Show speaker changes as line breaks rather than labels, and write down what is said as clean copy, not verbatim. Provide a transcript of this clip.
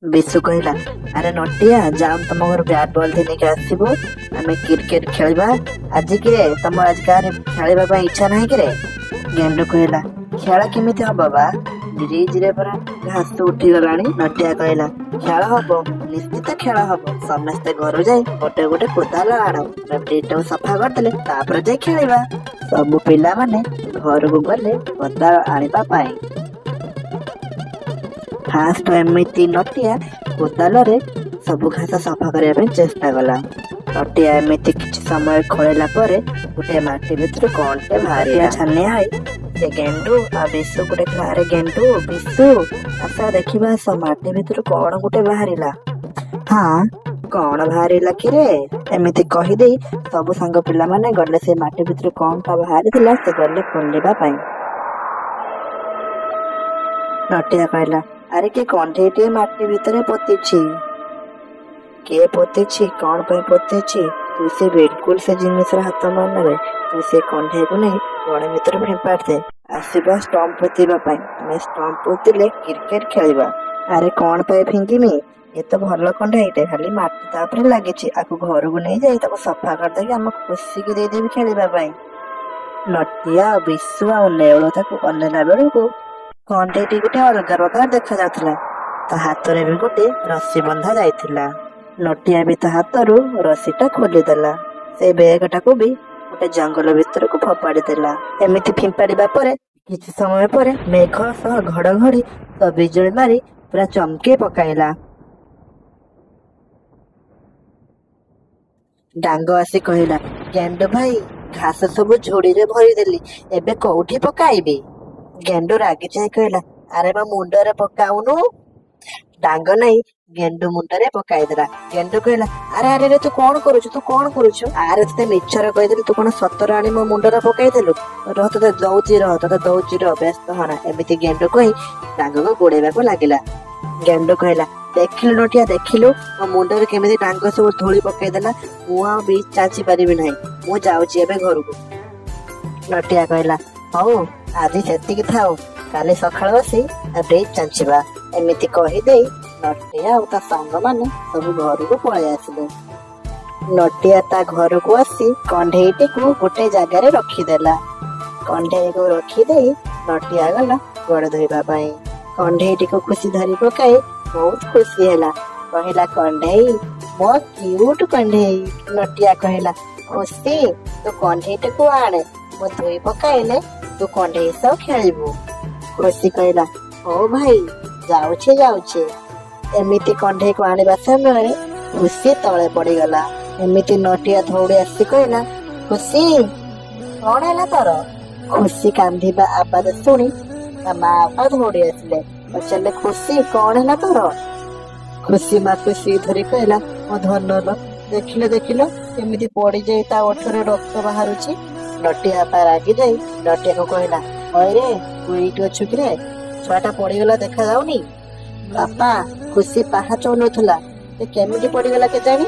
ବିଶୁ କହିଲା, ଆରେ ନଟିଆ ଯାଉ ତମ ଘର ବ୍ୟାଟ ବଲ ନେଇକି ଆସିବୁ, ଆମେ କ୍ରିକେଟ ଖେଳିବା। ଆଜି କିରେ ତମର ଆଜି କାହାରେ ଖେଳିବା ପାଇଁ ଇଚ୍ଛା ନାହିଁ କିରେ? ଗେଣ୍ଡୁ କହିଲା, ଖେଳ କେମିତି ହବ ବା? ବ୍ରିଜରେ ପରା ଘାସ ଉଠିଗଲାଣି। ନଟିଆ କହିଲା, ଖେଳ ହବ, ନିଶ୍ଚିତ ଖେଳ ହବ। ସମସ୍ତେ ଘରୁ ଯାଇ ଗୋଟେ ଗୋଟେ କୋଦାଳ ଆଣ, ବ୍ରିଜଟାକୁ ସଫା କରିଦେଲେ ତାପରେ ଯାଇ ଖେଳିବା। ସବୁ ପିଲାମାନେ ଘରକୁ ଗଲେ କୋଦାଳ ଆଣିବା ପାଇଁ। ଫାଷ୍ଟ ଏମିତି ନଟିଆ କୋଦାଳରେ ସବୁ ଘାସ ସଫା କରିବା ପାଇଁ ଚେଷ୍ଟା କଲା। ନଟିଆ ଏମିତି କିଛି ସମୟ ଖୋଳିଲା ପରେ ଗୋଟେ ମାଟି ଭିତରୁ କଣଟେ ବାହାରିଲା। ଛାନିଆ ହୋଇ ସେ ଗେଣ୍ଡୁ ଆଉ ବିଶୁକୁ ଦେଖିଲା, ଆରେ ଗେଣ୍ଡୁ ବିଶୁ ଆସ ଦେଖିବା, ଆସ ମାଟି ଭିତରୁ କଣ ଗୋଟେ ବାହାରିଲା। ହଁ, କଣ ବାହାରିଲା କିରେ? ଏମିତି କହିଦେଇ ସବୁ ସାଙ୍ଗ ପିଲାମାନେ ଗଲେ ସେ ମାଟି ଭିତରୁ କଣଟା ବାହାରିଥିଲା ସେ ଗଲେ ଖୋଲିବା ପାଇଁ। ନଟିଆ କହିଲା, ଆରେ କିଏ କଣ୍ଢେଇଟିଏ ମାଟି ଭିତରେ ପୋତିଛି। କିଏ ପୋତିଛି? କଣ ପାଇଁ ପୋତିଛି? ତୁ ସେ ବିଲକୁଲ ସେ ଜିନିଷର ହାତ ମାନରେ, ତୁ ସେ କଣ୍ଢେଇକୁ ନେଇ ଗଣି ଭିତରେ ଫିମ୍ପାଡ଼ି ଦେ। ଆସିବା ଷ୍ଟମ୍ପ ପୋତିବା ପାଇଁ, ଆମେ ଷ୍ଟମ୍ପ ପୋତିଲେ କ୍ରିକେଟ ଖେଳିବା। ଆରେ କଣ ପାଇଁ ଫିଙ୍ଗିମି? ଏ ତ ଭଲ କଣ୍ଢେଇଟେ, ଖାଲି ମାଟି ତା ଉପରେ ଲାଗିଛି। ଆକୁ ଘରକୁ ନେଇଯାଇ ତାକୁ ସଫା କରିଦେଇକି ଆମ ଖୁସିକି ଦେଇଦେବି ଖେଳିବା ପାଇଁ। ନଟିଆ ବିଶୁ ଆଉ ନେଉଳ ତାକୁ ଅନେଇଲା ବେଳକୁ କଣ୍ଢେଇଟି ଗୋଟେ ଅଲଗା ପ୍ରକାର ଦେଖା ଯାଉଥିଲା। ତା ହାତରେ ବି ଗୋଟେ ରସି ବନ୍ଧା ଯାଇଥିଲା। ନଟିଆ ବି ତା ହାତରୁ ରସିଟା ଖୋଲିଦେଲା। ସେ ବେଗଟାକୁ ବି ଗୋଟେ ଜଙ୍ଗଲ ଭିତରକୁ ଫୋପାଡ଼ି ଦେଲା। ଏମିତି ଫିମ୍ପାଡ଼ିବା ପରେ କିଛି ସମୟ ପରେ ମେଘ ସହ ଘଡଘଡି ସହ ବିଜୁଳି ମାରି ପୁରା ଚମକି ପକାଇଲା। ଡାଙ୍ଗ ଆସି କହିଲା, ଗେଣ୍ଡୁ ଭାଇ ଘାସ ସବୁ ଝୁଡିରେ ଭରିଦେଲି, ଏବେ କୋଉଠି ପକାଇବି? ଗେଣ୍ଡୁ ରାଗି ଯାଇ କହିଲା, ଆରେ ମୋ ମୁଣ୍ଡରେ ପକାଉନୁ। ଡାଙ୍ଗ ନେଇ ଗେଣ୍ଡୁ ମୁଣ୍ଡରେ ପକାଇଦେଲା। ଗେଣ୍ଡୁ କହିଲା, ଆରେ ଆରେ ତୁ କଣ କରୁଛୁ? ତୁ କଣ କରୁଛୁ? ଆରେ ତତେ ମିଛରେ କହିଦେଲି, ତୁ କଣ ସତରେ ଆଣି ମୋ ମୁଣ୍ଡରେ ପକାଇଦେଲୁ? ରହ ତତେ ଦଉଛି, ବ୍ୟସ୍ତ ହନା। ଏମିତି ଗେଣ୍ଡୁ କହି ଡାଙ୍ଗକୁ ଗୋଡେଇବାକୁ ଲାଗିଲା। ଗେଣ୍ଡୁ କହିଲା, ଦେଖିଲୁ ନଟିଆ, ଦେଖିଲୁ ମୋ ମୁଣ୍ଡରେ କେମିତି ଡାଙ୍ଗ ସବୁ ଧୂଳି ପକେଇଦେଲା। ମୁଁ ଆଉ ବି ଚାଞ୍ଚି ପାରିବି ନାହିଁ, ମୁଁ ଯାଉଛି ଏବେ ଘରକୁ। ନଟିଆ କହିଲା, ହଉ ଆଜି ସେତିକି ଥାଉ, କାଲି ସକାଳୁ ଆସି ବ୍ରିଜ ଚାଞ୍ଚିବା। ଏମିତି କହିଦେଇ ନଟିଆ ଆଉ ତା ସାଙ୍ଗମାନେ ସବୁ ଘରକୁ ପଳେଇ ଆସିଲେ। ନଟିଆ ତା ଘରକୁ ଆସି କଣ୍ଢେଇଟିକୁ ଗୋଟେ ଜାଗାରେ ରଖିଦେଲା। କଣ୍ଢେଇକୁ ରଖିଦେଇ ନଟିଆ ଗଲା ଗୋଡ଼ ଧୋଇବା ପାଇଁ। କଣ୍ଢେଇଟିକୁ ଖୁସି ଧରି ପକାଇ ବହୁତ ଖୁସି ହେଲା। କହିଲା, କଣ୍ଢେଇ ମୋ କ୍ୟୁଟ କଣ୍ଢେଇ। ନଟିଆ କହିଲା, ଖୁସି ତୁ କଣ୍ଢେଇଟିକୁ ଆଣେ, ମୁଁ ଧୋଇ ପକାଇଲେ ତୁ କଣ୍ଢେଇ ସହ ଖେଳିବୁ। ଖୁସି କହିଲା, ହଉ ଭାଇ, ଯାଉଛି। ଏମିତି କଣ୍ଢେଇକୁ ଆଣିବା ସମୟରେ ଖୁସି ତଳେ ପଡିଗଲା। ଏମିତି ନଟିଆ ଦୌଡ଼ି ଆସି କହିଲା, ଖୁସି କଣ ହେଲା ତୋର? ଖୁସି କାନ୍ଦିବା ଆବାଜ ଶୁଣି ତା ମା ବାପା ଦୌଡ଼ି ଆସିଲେ। ପଚାରିଲେ, ଖୁସି କଣ ହେଲା ତୋର? ଖୁସି ମା ଖୁସି ଧରି କହିଲା, ମୋ ଧନର ଦେଖିଲ କେମିତି ପଡିଯାଇ ତା ଓଠରେ ରକ୍ତ ବାହାରୁଛି। ନଟିଆ ବାପା ରାଗି ଯାଇ ନଟିଆକୁ କହିଲା, ହଇରେ ତୁ ଏଇଠି ଅଛୁ କିରେ? ଛୁଆଟା ପଡିଗଲା ଦେଖା ଯାଉନି? ବାପା, ଖୁସି ପାହାଚ ନଥିଲା, ସେ କେମିତି ପଡିଗଲା କେଜାଣି?